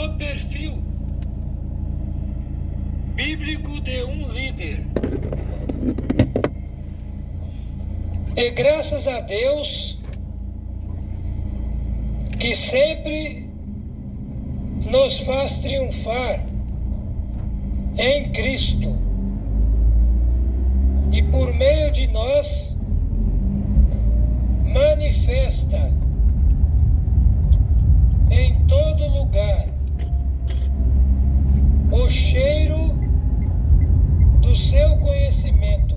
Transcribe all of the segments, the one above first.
no perfil bíblico de um líder. E graças a Deus que sempre nos faz triunfar em Cristo e por meio de nós manifesta em todo lugar o cheiro do seu conhecimento.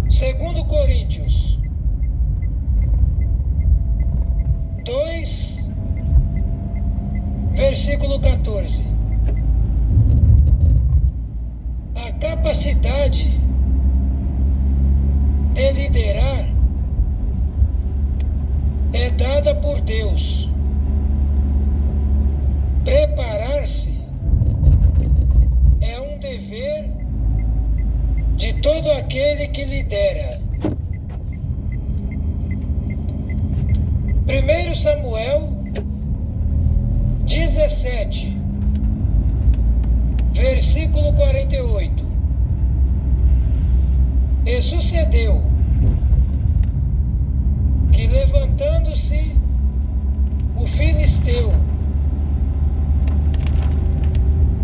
2 Coríntios 2, versículo 14. A capacidade de liderar é dada por Deus. Preparar-se é um dever de todo aquele que lidera. 1 Samuel 17, versículo 48. E sucedeu que, levantando-se o filisteu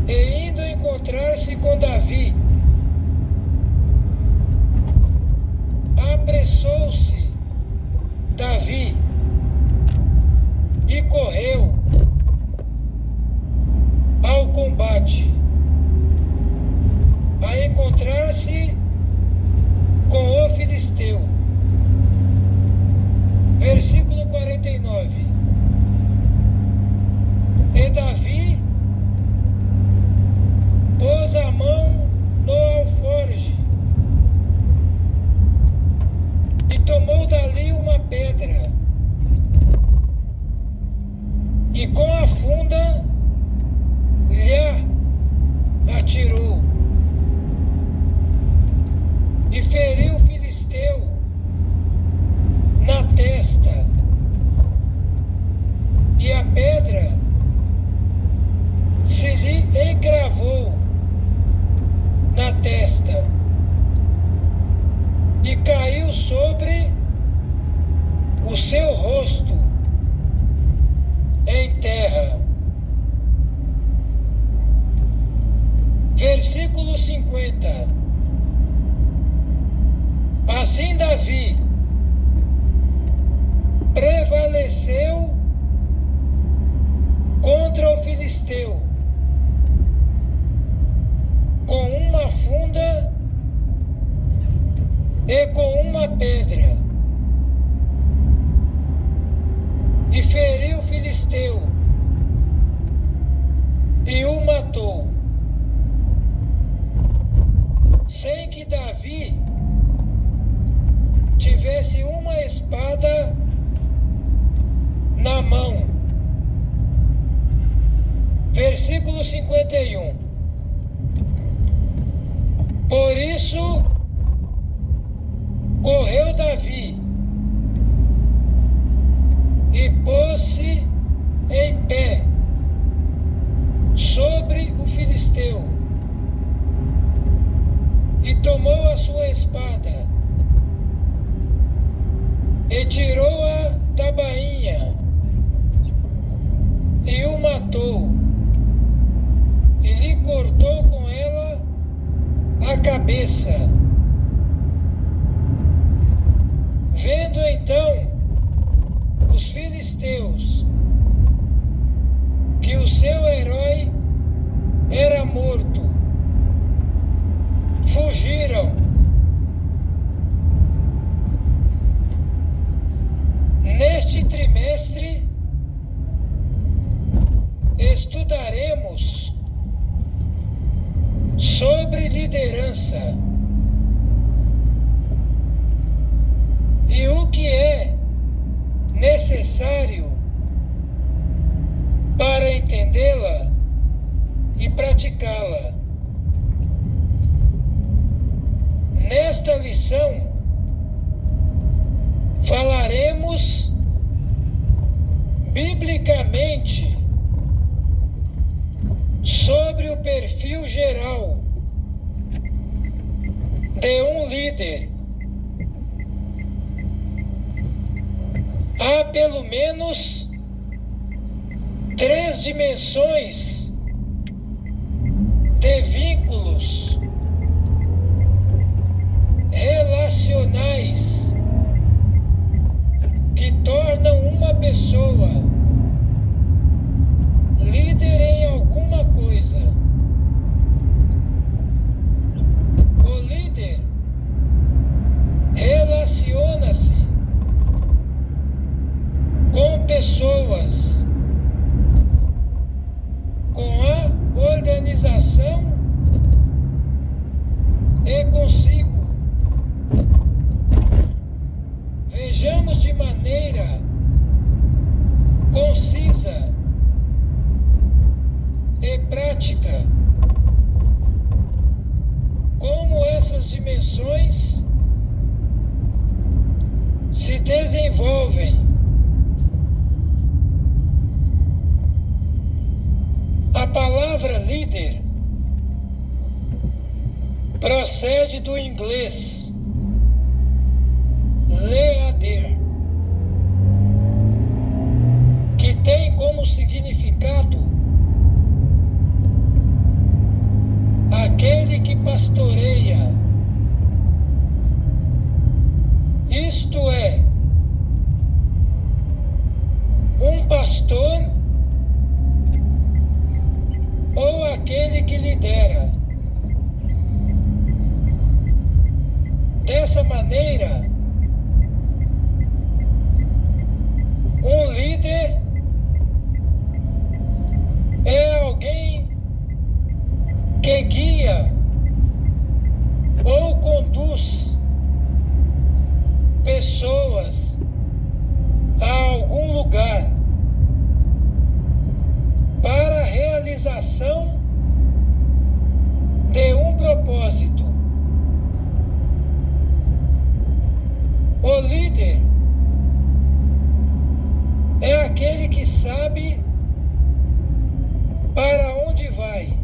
e indo encontrar-se com Davi, apressou-se Davi e correu ao combate, a encontrar-se com o filisteu. Versículo 49. E Davi pôs a mão no alforje e tomou dali uma pedra e com a funda lhe atirou e feriu o filisteu na testa, e a pedra se lhe encravou na testa e caiu sobre o seu rosto em terra. Versículo 50. Assim Davi prevaleceu contra o filisteu com uma funda e com uma pedra, e feriu o filisteu e o matou, sem que Davi tivesse uma espada na mão. Versículo 51. Por isso correu Davi e pôs-se em pé sobre o filisteu e tomou a sua espada e tirou-a da bainha e o matou e lhe cortou com ela a cabeça. Vendo então os filisteus que o seu herói era morto, fugiram. Neste trimestre estudaremos sobre liderança e o que é necessário para entendê-la e praticá-la. Nesta lição falaremos biblicamente sobre o perfil geral de um líder, há pelo menos 3 dimensões de vínculos relacionais que tornam uma pessoa líder em alguma coisa. O líder relaciona-se com pessoas, com a organização e consigo. Vejamos de maneira concisa e prática como essas dimensões se desenvolvem. A palavra líder procede do inglês leader, que tem como significado aquele que pastoreia, isto é, um pastor ou aquele que lidera. Dessa maneira, um líder é alguém que guia ou conduz pessoas a algum lugar para a realização de um propósito. O líder é aquele que sabe para onde vai.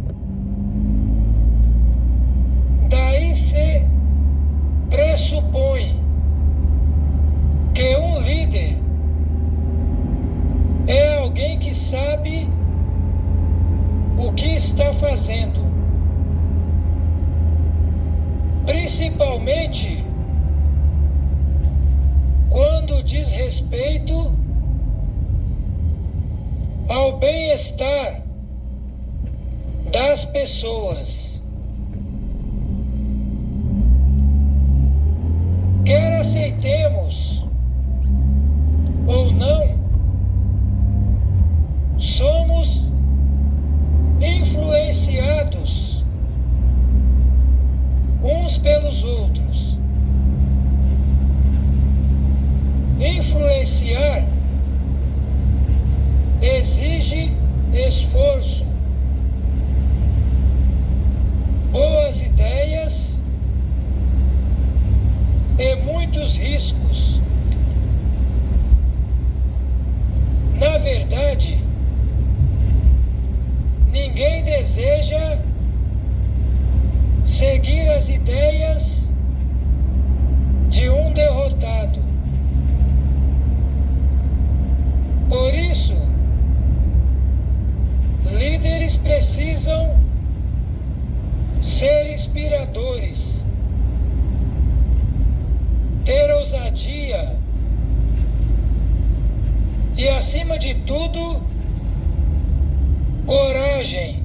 Daí se pressupõe que um líder é alguém que sabe o que está fazendo, principalmente quando diz respeito ao bem-estar das pessoas. Quer aceitemos ou não, somos influenciados uns pelos outros. Influenciar exige esforço, boas ideias e muitos riscos. Na verdade, ninguém deseja seguir as ideias de um derrotado. Por isso, líderes precisam ser inspiradores, ter ousadia e, acima de tudo, coragem.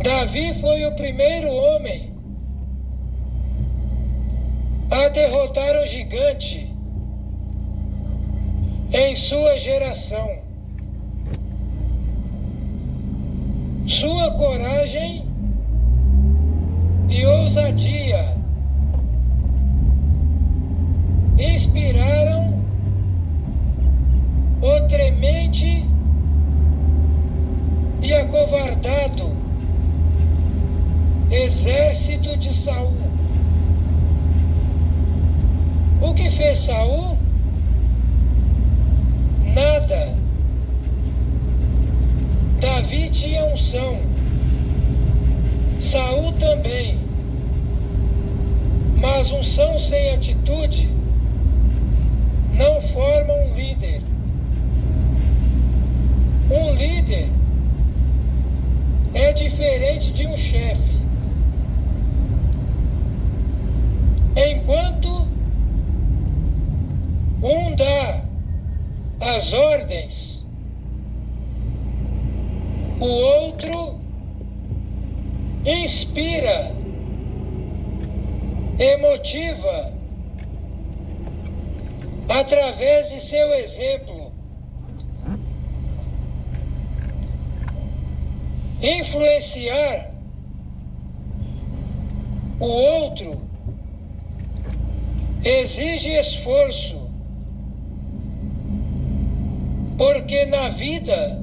Davi foi o primeiro homem a derrotar um gigante em sua geração. Sua coragem e ousadia inspiraram o tremente e acovardado exército de Saul. O que fez Saul? nada. Davi tinha unção, Saul também, mas unção sem atitude não forma um líder. Um líder é diferente de um chefe. Enquanto um dá as ordens, o outro inspira, emotiva, através de seu exemplo. Influenciar o outro exige esforço, porque na vida,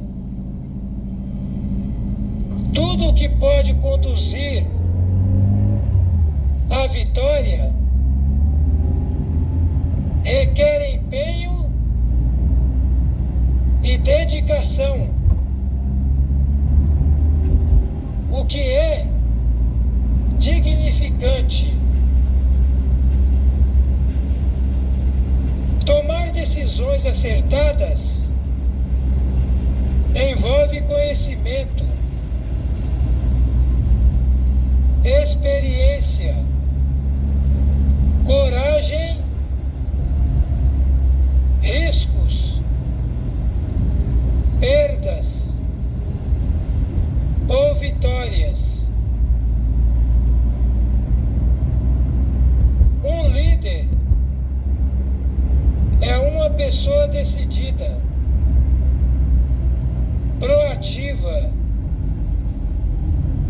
tudo que pode conduzir à vitória requer empenho e dedicação, o que é dignificante. Tomar decisões acertadas envolve conhecimento, experiência, coragem, riscos, perdas ou vitórias. Um líder é uma pessoa decidida, proativa,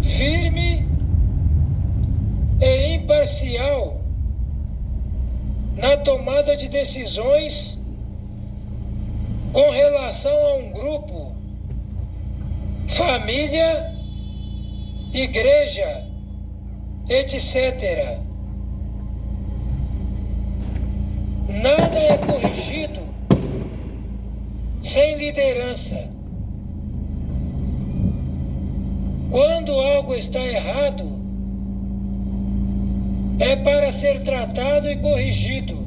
firme e imparcial na tomada de decisões com relação a um grupo, família, igreja, etc. Nada é corrigido sem liderança. Quando algo está errado, é para ser tratado e corrigido.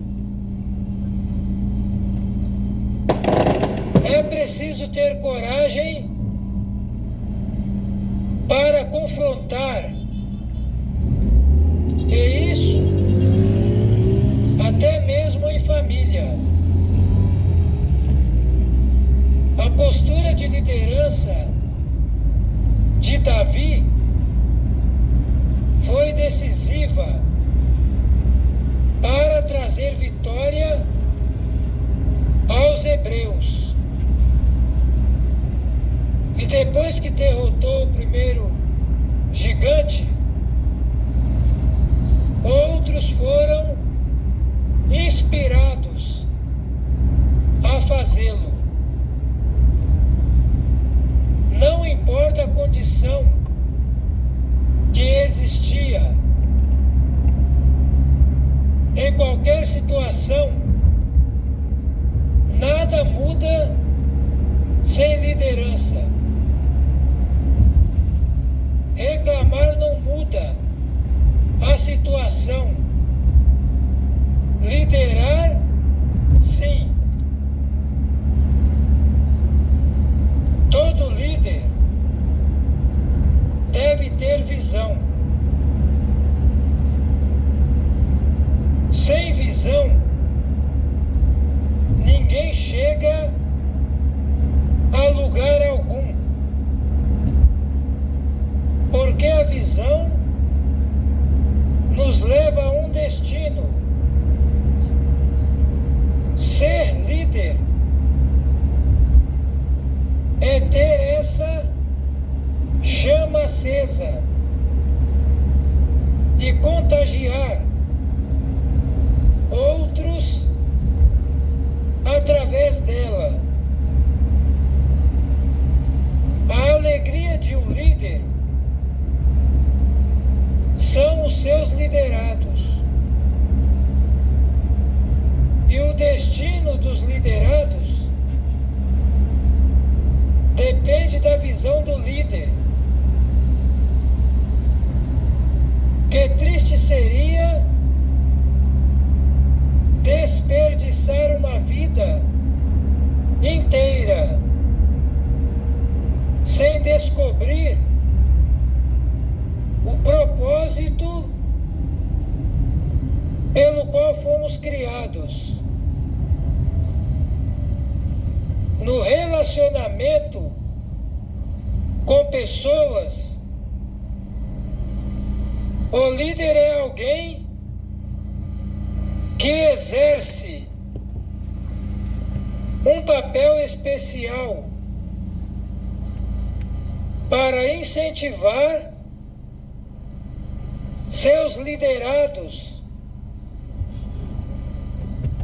É preciso ter coragem para confrontar. E isso até mesmo em família. A postura de liderança de Davi foi decisiva para trazer vitória aos hebreus. E depois que derrotou o primeiro gigante, outros foram inspirados a fazê-lo. Não importa a condição que existia, em qualquer situação, nada muda sem liderança. Reclamar não muda a situação. Liderar, sim. Todo líder deve ter visão. Sem visão, ninguém chega a lugar algum, porque a visão nos leva a um destino. Ser líder é ter essa chama acesa e contagiar outros através dela. A alegria de um líder são os seus liderados. E o destino dos liderados da visão do líder. Que triste seria desperdiçar uma vida inteira sem descobrir o propósito pelo qual fomos criados. No relacionamento com pessoas, o líder é alguém que exerce um papel especial para incentivar seus liderados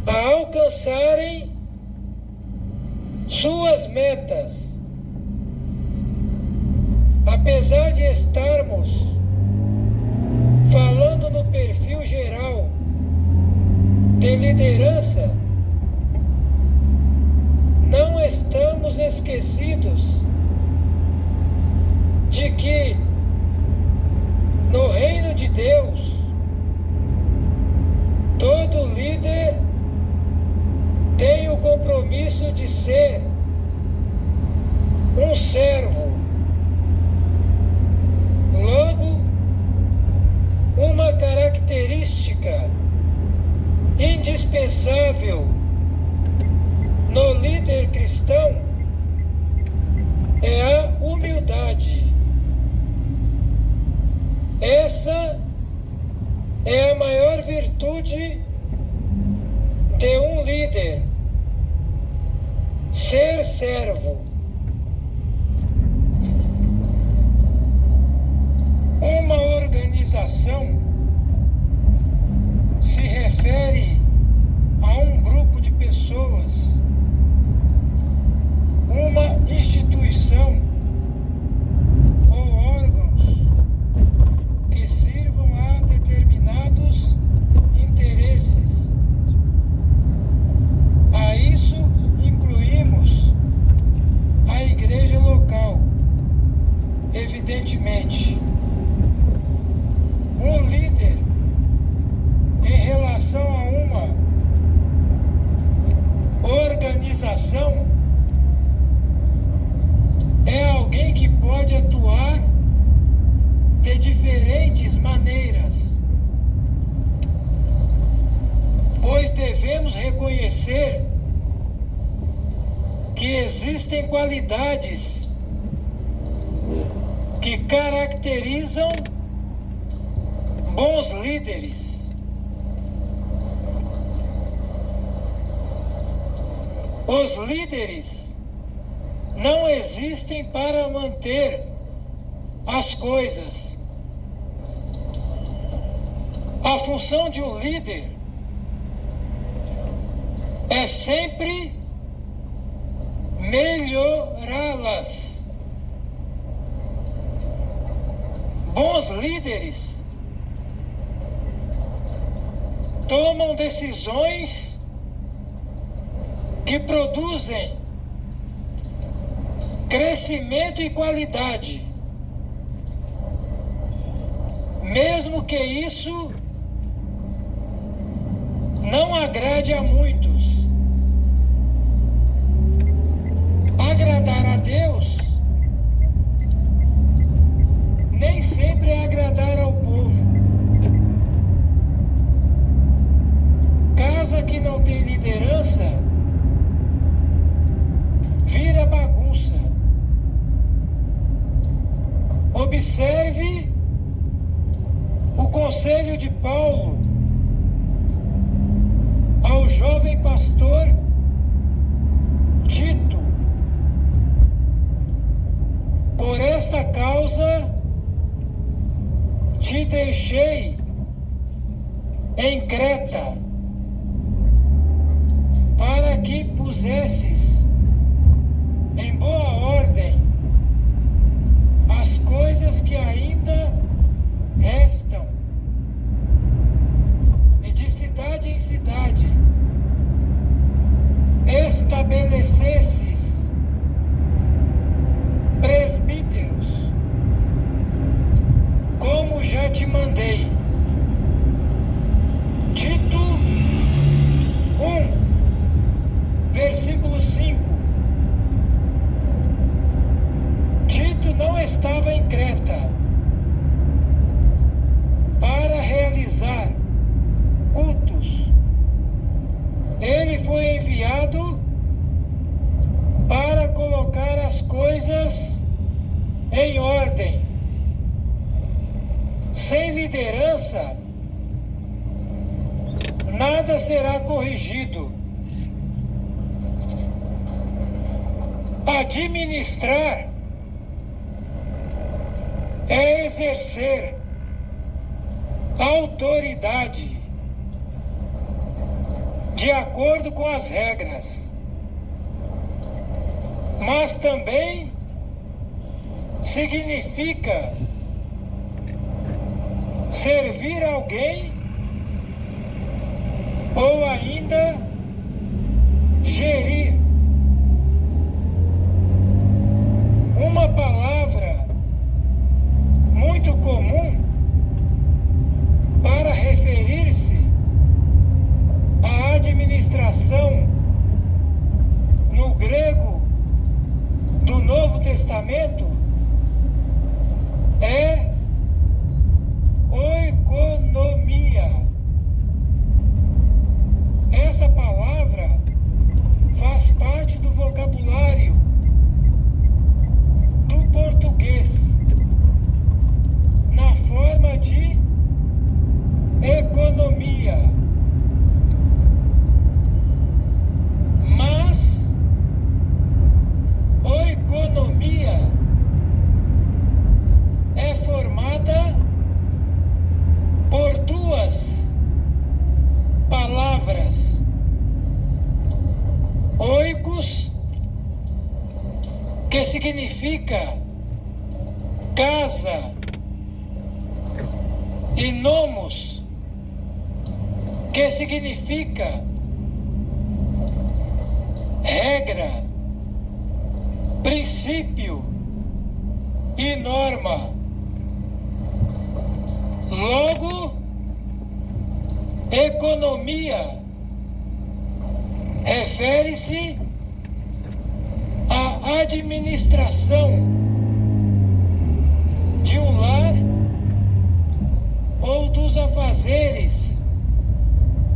a alcançarem suas metas. Apesar de estarmos falando no perfil geral de liderança, não estamos esquecidos de que no reino de Deus, todo líder tem o compromisso de ser um servo. Logo, uma característica indispensável no líder cristão é a humildade. Essa é a maior virtude de um líder: ser servo. Uma organização se refere a um grupo de pessoas, uma instituição ou órgãos que sirvam a determinados interesses. A isso incluímos a igreja local, evidentemente. Um líder, em relação a uma organização, é alguém que pode atuar de diferentes maneiras, pois devemos reconhecer que existem qualidades que caracterizam bons líderes. Os líderes não existem para manter as coisas. A função de um líder é sempre melhorá-las. Bons líderes tomam decisões que produzem crescimento e qualidade, mesmo que isso não agrade a muitos. Agradar a Deus nem sempre é agradar ao povo. Casa que não tem liderança vira bagunça. Observe o conselho de Paulo ao jovem pastor Tito. Por esta causa te deixei em Creta, para que pusesses em boa ordem as coisas que ainda restam, e de cidade em cidade estabelecesses já te mandei. Tito 1, versículo 5. Tito não estava em Creta para realizar cultos. Ele foi enviado para colocar as coisas em ordem. Sem liderança, nada será corrigido. Administrar é exercer autoridade de acordo com as regras, mas também significa servir alguém ou ainda gerir. Uma palavra muito comum para referir-se à administração no grego do Novo Testamento é oikonomia. Essa palavra faz parte do vocabulário do português na forma de economia. Mas oikonomia é formada por duas palavras: oikos, que significa casa, e nomos, que significa regra, princípio e norma. Logo, economia refere-se à administração de um lar ou dos afazeres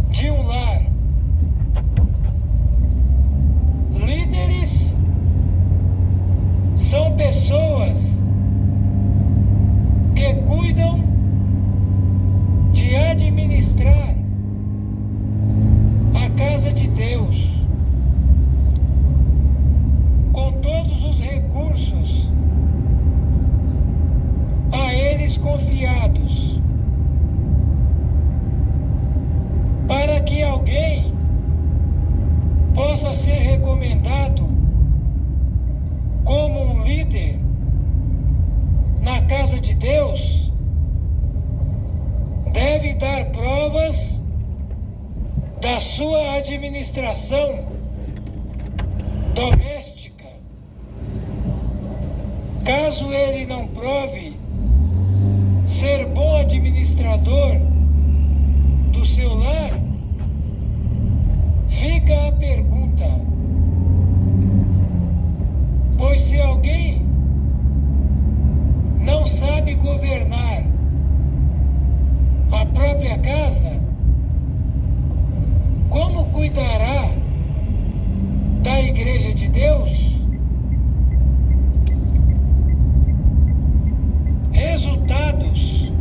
de um lar. Líderes são pessoas que cuidam de administrar a casa de Deus com todos os recursos a eles confiados, para que alguém possa ser recomendado como um líder na casa de Deus. Deve dar provas da sua administração doméstica. Caso ele não prove ser bom administrador do seu lar, fica a pergunta: pois se alguém não sabe governar a própria casa, como cuidará da Igreja de Deus? Resultados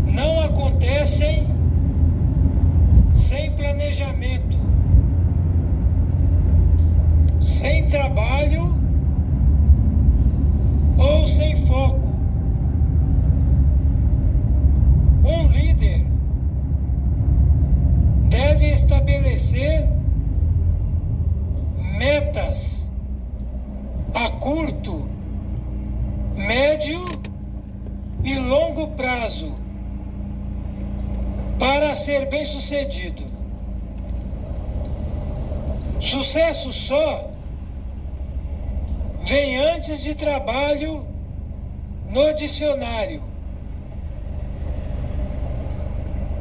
não acontecem sem planejamento, sem trabalho ou sem foco. Um líder deve estabelecer metas a curto, médio e longo prazo para ser bem-sucedido. Sucesso só vem antes de trabalho no dicionário.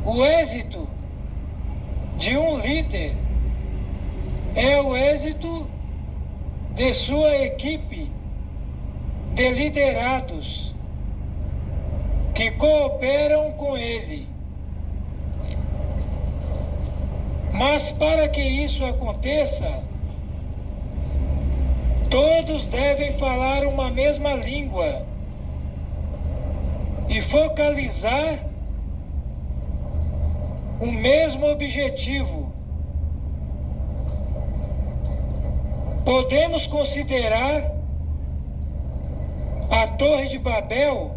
O êxito de um líder é o êxito de sua equipe de liderados que cooperam com ele. Mas para que isso aconteça, todos devem falar uma mesma língua e focalizar o mesmo objetivo. Podemos considerar a Torre de Babel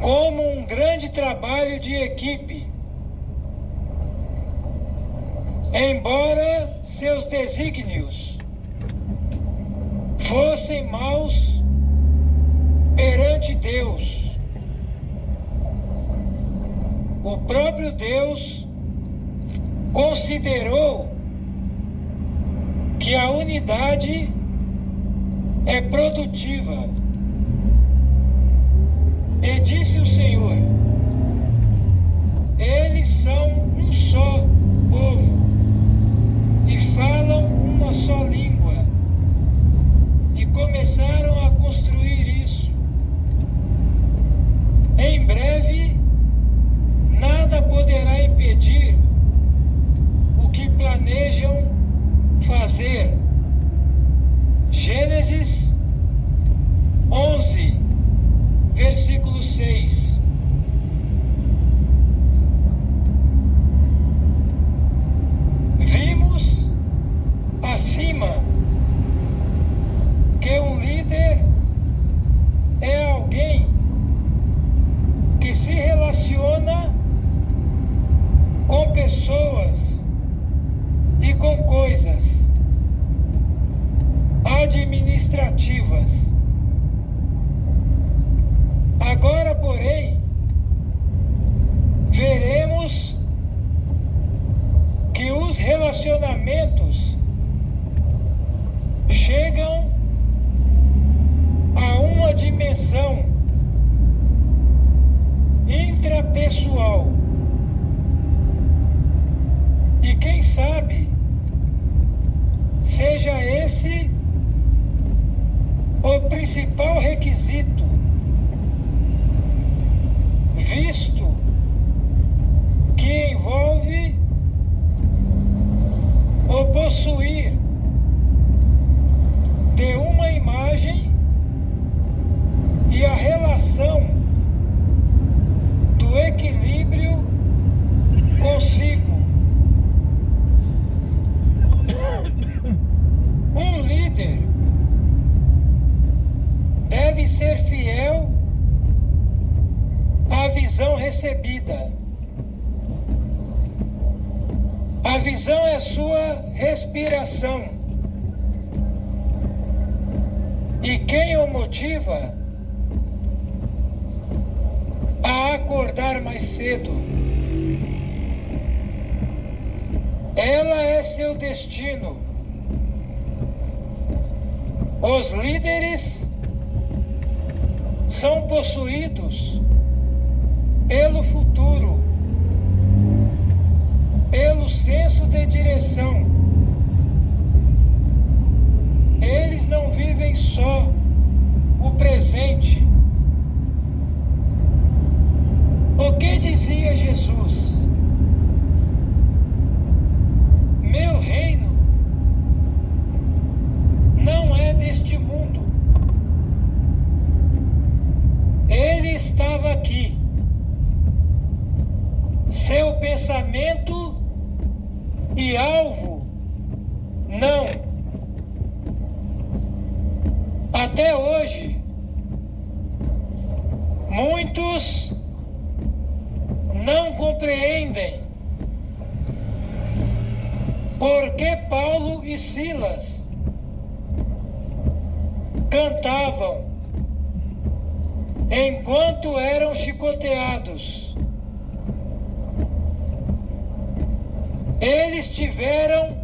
como um grande trabalho de equipe, embora seus desígnios fossem maus perante Deus. O próprio Deus considerou que a unidade é produtiva. E disse o Senhor: eles são um só povo e falam uma só língua. E começaram a construir isso. Em breve, nada poderá impedir o que planejam fazer. Gênesis 11, versículo 6. Vimos acima que um líder é alguém que se relaciona com pessoas e com coisas administrativas. Agora, porém, veremos que os relacionamentos chegam a uma dimensão intrapessoal. E quem sabe seja esse o principal requisito, visto que envolve o possuir de uma imagem e a relação do equilíbrio consigo. Um líder deve ser fiel à visão recebida. A visão é sua respiração. E quem o motiva a acordar mais cedo? Ela é seu destino. Os líderes são possuídos pelo futuro, pelo senso de direção. Eles não vivem só o presente. O que dizia Jesus? Meu reino não é deste mundo. Ele estava aqui. Seu pensamento e alvo, não. Até hoje, muitos não compreendem por que Paulo e Silas cantavam enquanto eram chicoteados. Eles tiveram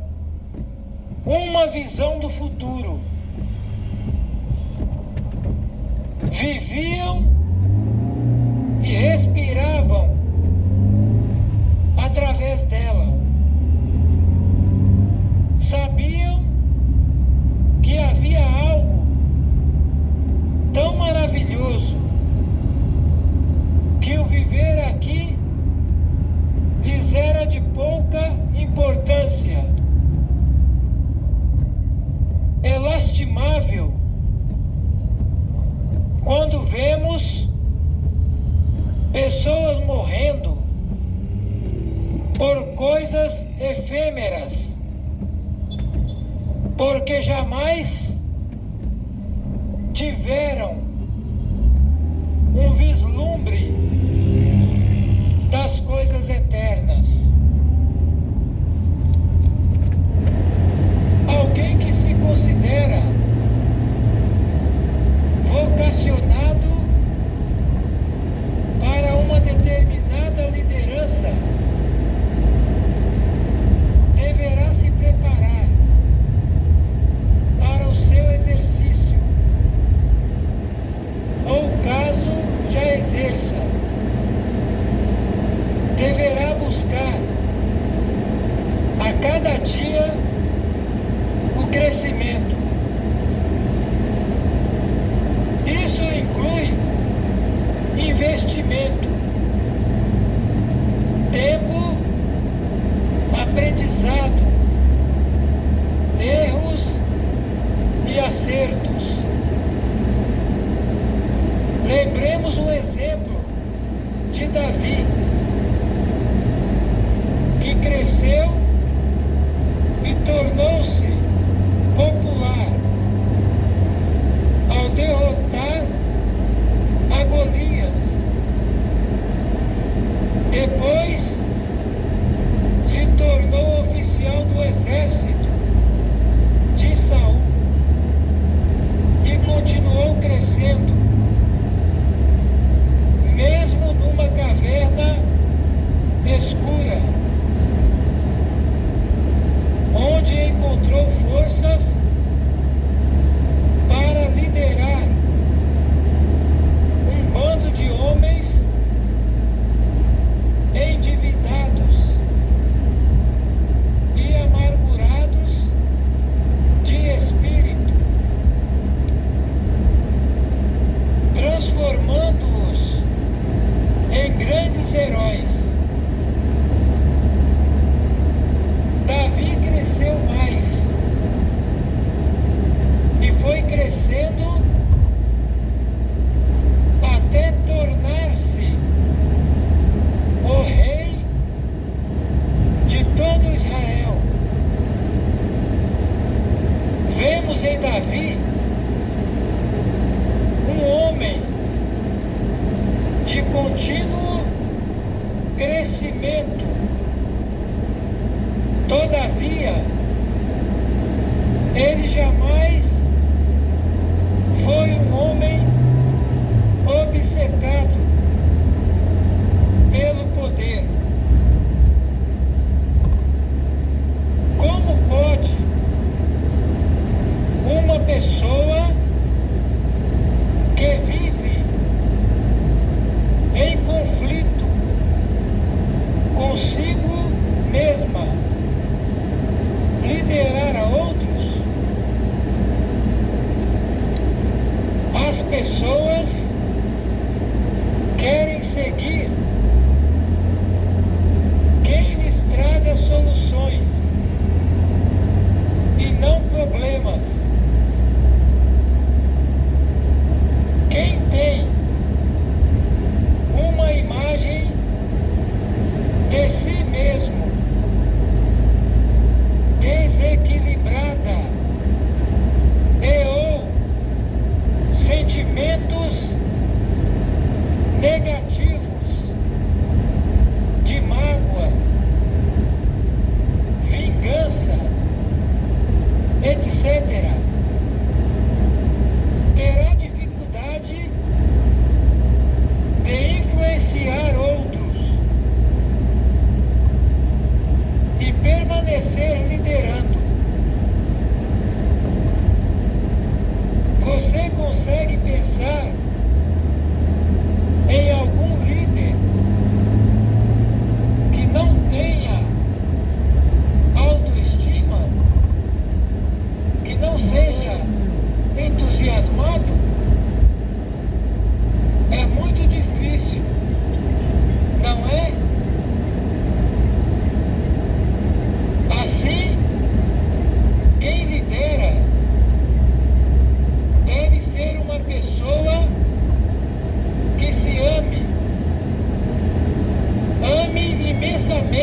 uma visão do futuro. viviam e respiravam através dela. Sabiam que havia algo tão maravilhoso que o viver aqui lhes era de pouca importância. É lastimável quando vemos pessoas morrendo por coisas efêmeras, porque jamais tiveram um vislumbre das coisas eternas. Alguém que se considera vocacionado para uma determinada liderança deverá se preparar para o seu exercício, ou caso já exerça, deverá buscar a cada dia o crescimento. Isso inclui investimento, tempo, aprendizado, erros e acertos. Lembremos o exemplo de Davi, que cresceu e tornou-se popular ao derrotar a Golias. Depois se tornou oficial do exército de Saul e continuou crescendo, mesmo numa caverna escura, onde encontrou forças para liderar um bando de homens endividados e amargurados de espírito, transformando-os em grandes heróis. Davi cresceu mais e foi crescendo até tornar-se o rei de todo Israel. Vemos em Davi um homem de contínuo crescimento. Todavia, ele jamais foi um homem obcecado pelo poder. Como pode uma pessoa que vive em conflito consigo mesma liderar a outros? As pessoas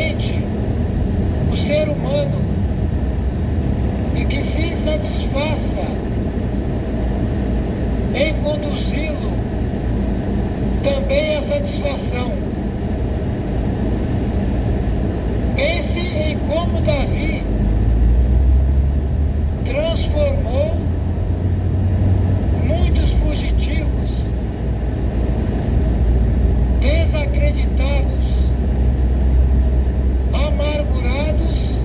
somente o ser humano e que se satisfaça em conduzi-lo também à satisfação. Pense em como Davi transformou muitos fugitivos, desacreditados, amargurados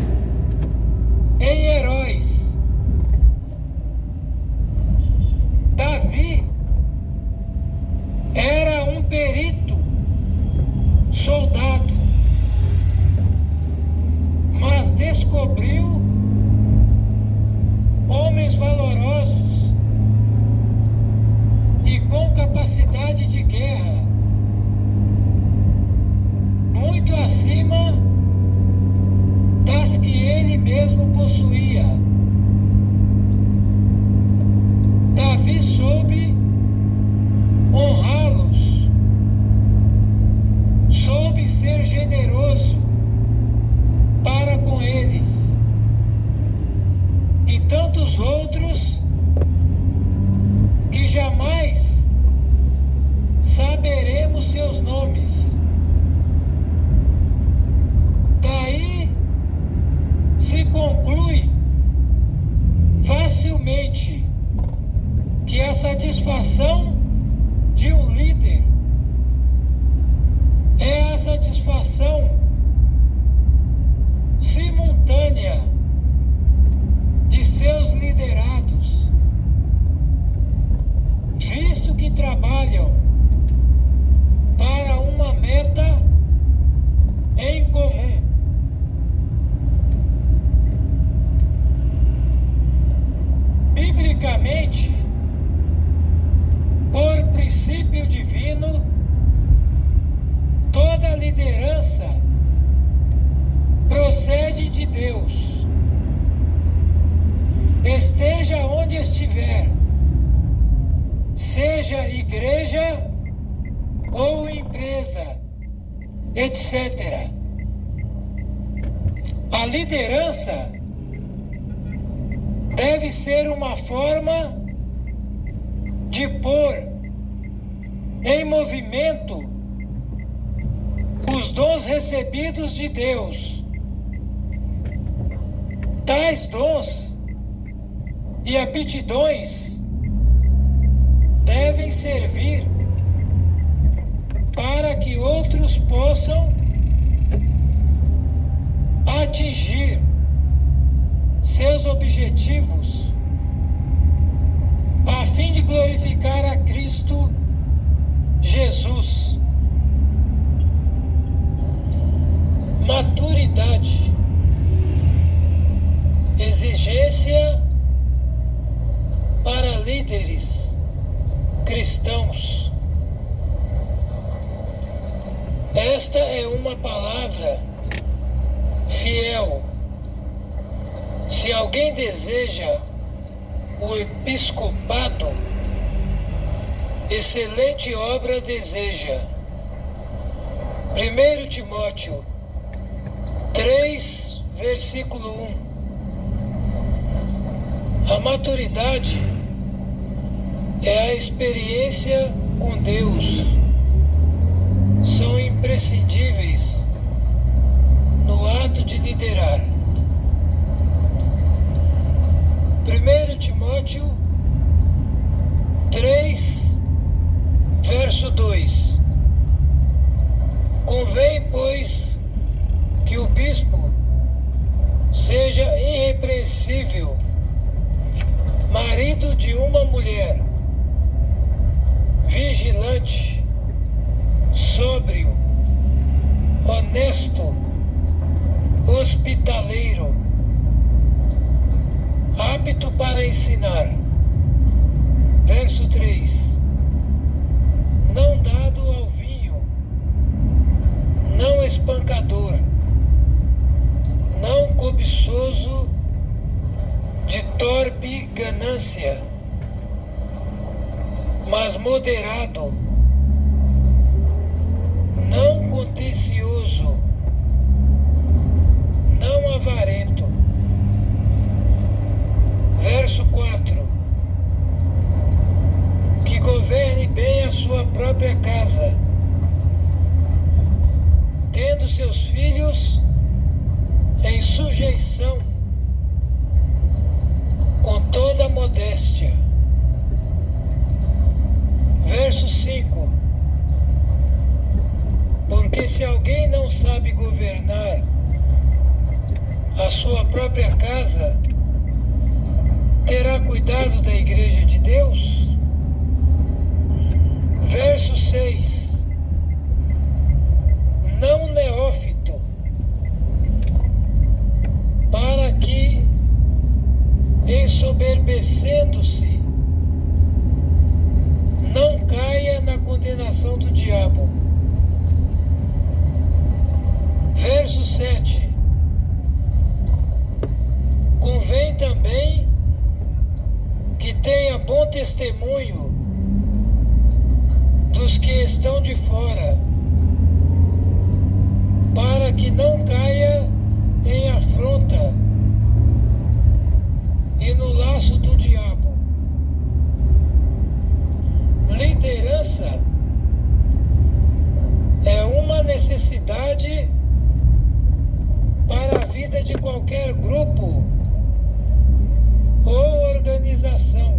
em heróis. Davi era um perito, soldado, mas descobriu homens valorosos e com capacidade de guerra muito acima das que ele mesmo possuía. Davi soube honrá-los, soube ser generoso para com eles, e tantos outros que jamais saberemos seus nomes. Daí se conclui facilmente que a satisfação de um líder é a satisfação simultânea de seus liderados, visto que trabalham para uma meta em comum. Biblicamente, por princípio divino, toda liderança procede de Deus. Esteja onde estiver, seja igreja ou empresa, etc. A liderança deve ser uma forma de pôr em movimento os dons recebidos de Deus. Tais dons e aptidões devem servir para que outros possam atingir seus objetivos, a fim de glorificar a Cristo Jesus. Maturidade, exigência para líderes cristãos. Esta é uma palavra fiel. Se alguém deseja o episcopado, excelente obra deseja. 1 Timóteo 3, versículo 1. A maturidade é a experiência com Deus. São imprescindíveis no ato de liderar. 1 Timóteo 3, verso 2. Convém, pois, que o bispo seja irrepreensível, marido de uma mulher, vigilante, sóbrio, honesto, hospitaleiro, apto para ensinar. Verso 3. Não dado ao vinho, não espancador, não cobiçoso de torpe ganância, mas moderado, não contencioso, os seus filhos em sujeição, com toda modéstia. Verso 5. Porque se alguém não sabe governar a sua própria casa, terá cuidado da igreja de Deus? Verso 6. Não neófito, para que, ensoberbecendo-se, não caia na condenação do diabo. Verso 7. Convém também que tenha bom testemunho dos que estão de fora, para que não caia em afronta e no laço do diabo. Liderança é uma necessidade para a vida de qualquer grupo ou organização.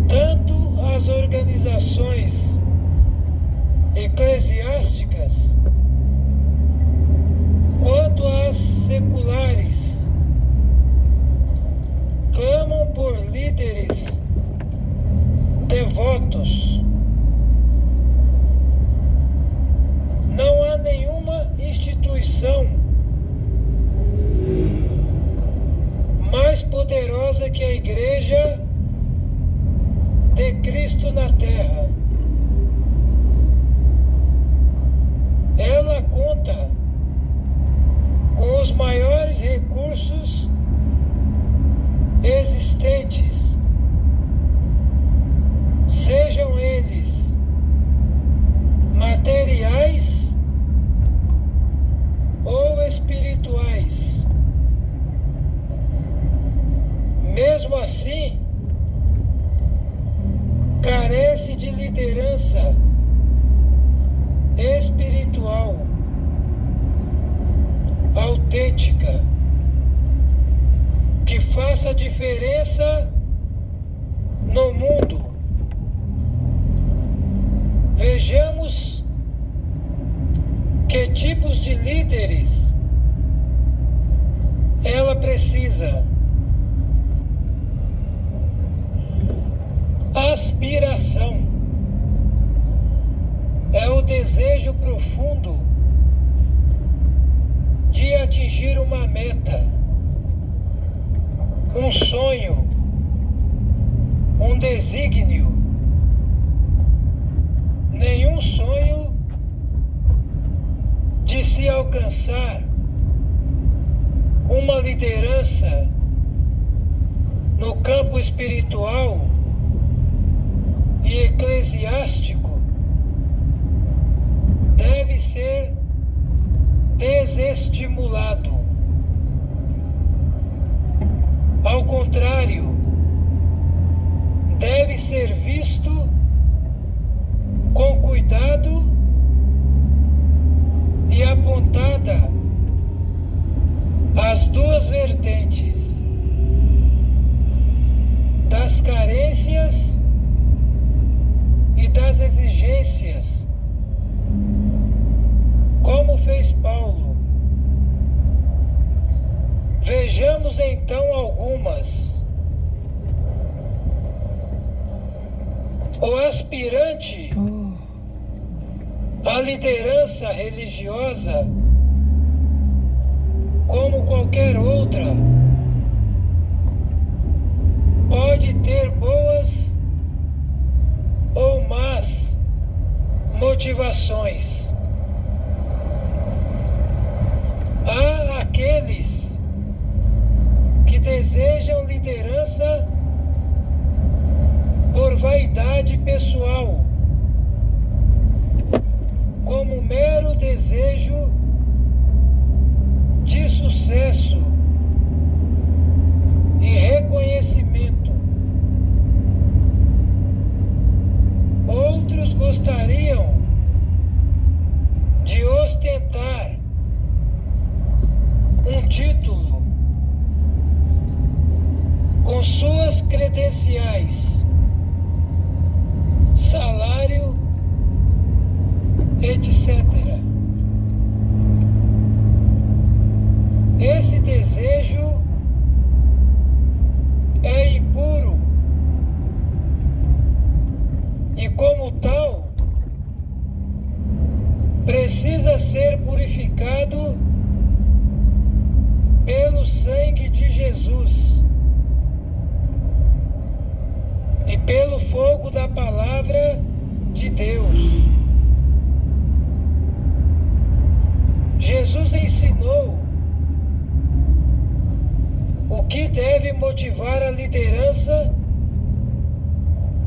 Tanto as organizações eclesiásticas quanto as seculares clamam por líderes devotos. Não há nenhuma instituição mais poderosa que a Igreja de Cristo na Terra. Ela conta com os maiores recursos existentes, sejam eles materiais ou espirituais. Mesmo assim, carece de liderança espiritual autêntica que faça diferença no mundo. Vejamos que tipos de líderes ela precisa. Aspiração é o desejo profundo de atingir uma meta, um sonho, um desígnio. Nenhum sonho de se alcançar uma liderança no campo espiritual e eclesiástico deve ser desestimulado. Ao contrário, deve ser visto com cuidado e apontada as duas vertentes das carências e das exigências, como fez Paulo. Vejamos então algumas. O aspirante à liderança religiosa, como qualquer outra, pode ter boas ou más motivações. Há aqueles que desejam liderança por vaidade pessoal, como mero desejo de sucesso e reconhecimento. Outros gostariam ostentar um título com suas credenciais, salário, etc. Esse desejo é impuro e, como tal, precisa ser purificado pelo sangue de Jesus e pelo fogo da palavra de Deus. Jesus ensinou o que deve motivar a liderança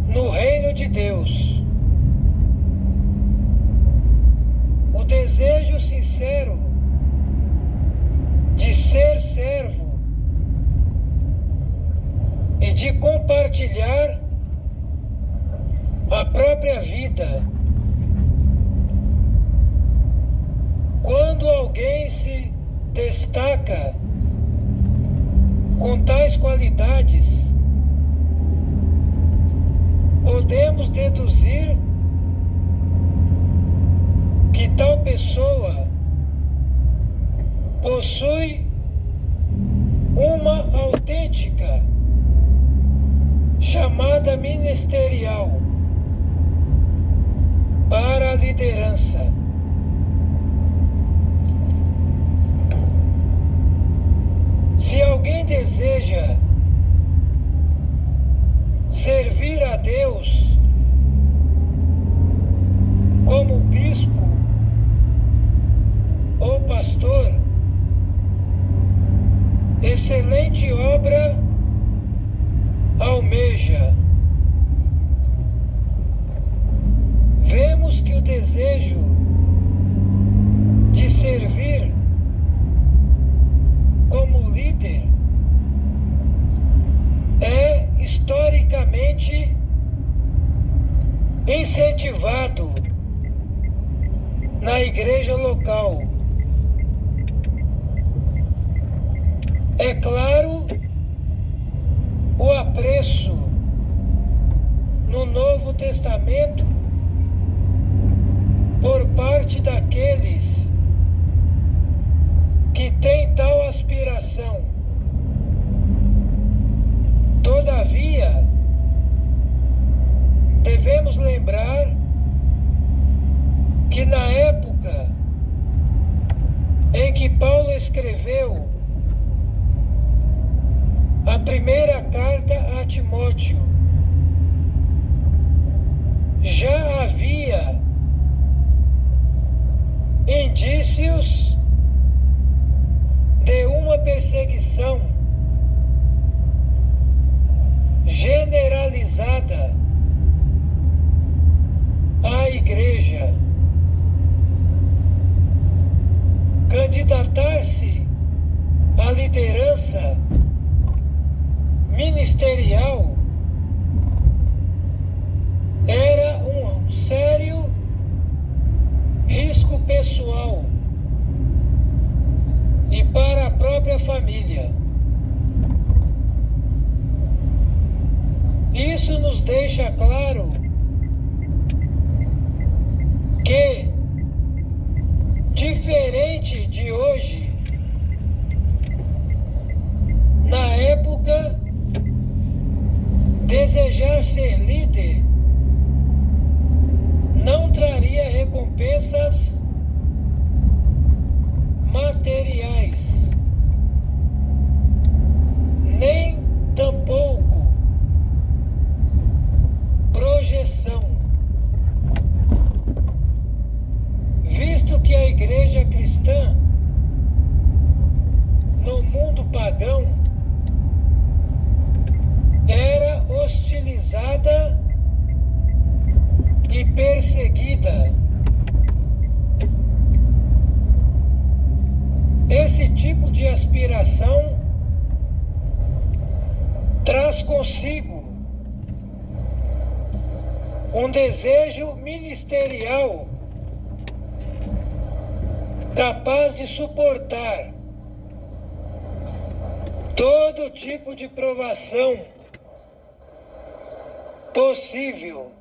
no reino de Deus. O desejo sincero de ser servo e de compartilhar a própria vida. Quando alguém se destaca com tais qualidades, podemos deduzir que tal pessoa possui uma autêntica chamada ministerial para a liderança. Se alguém deseja servir a Deus como bispo ou pastor, excelente obra almeja. Vemos que o desejo de servir como líder é historicamente incentivado na igreja local. É claro o apreço no Novo Testamento por parte daqueles que têm tal aspiração. Todavia, devemos lembrar que na época em que Paulo escreveu a primeira carta a Timóteo, já havia indícios de uma perseguição generalizada à igreja. Candidatar-se à liderança ministerial era um sério risco pessoal e para a própria família. Isso nos deixa claro que, diferente de hoje, na época, desejar ser líder não traria recompensas materiais, nem tampouco projeção, visto que a igreja cristã no mundo pagão era hostilizada e perseguida. Esse tipo de aspiração traz consigo um desejo ministerial capaz de suportar todo tipo de provação possível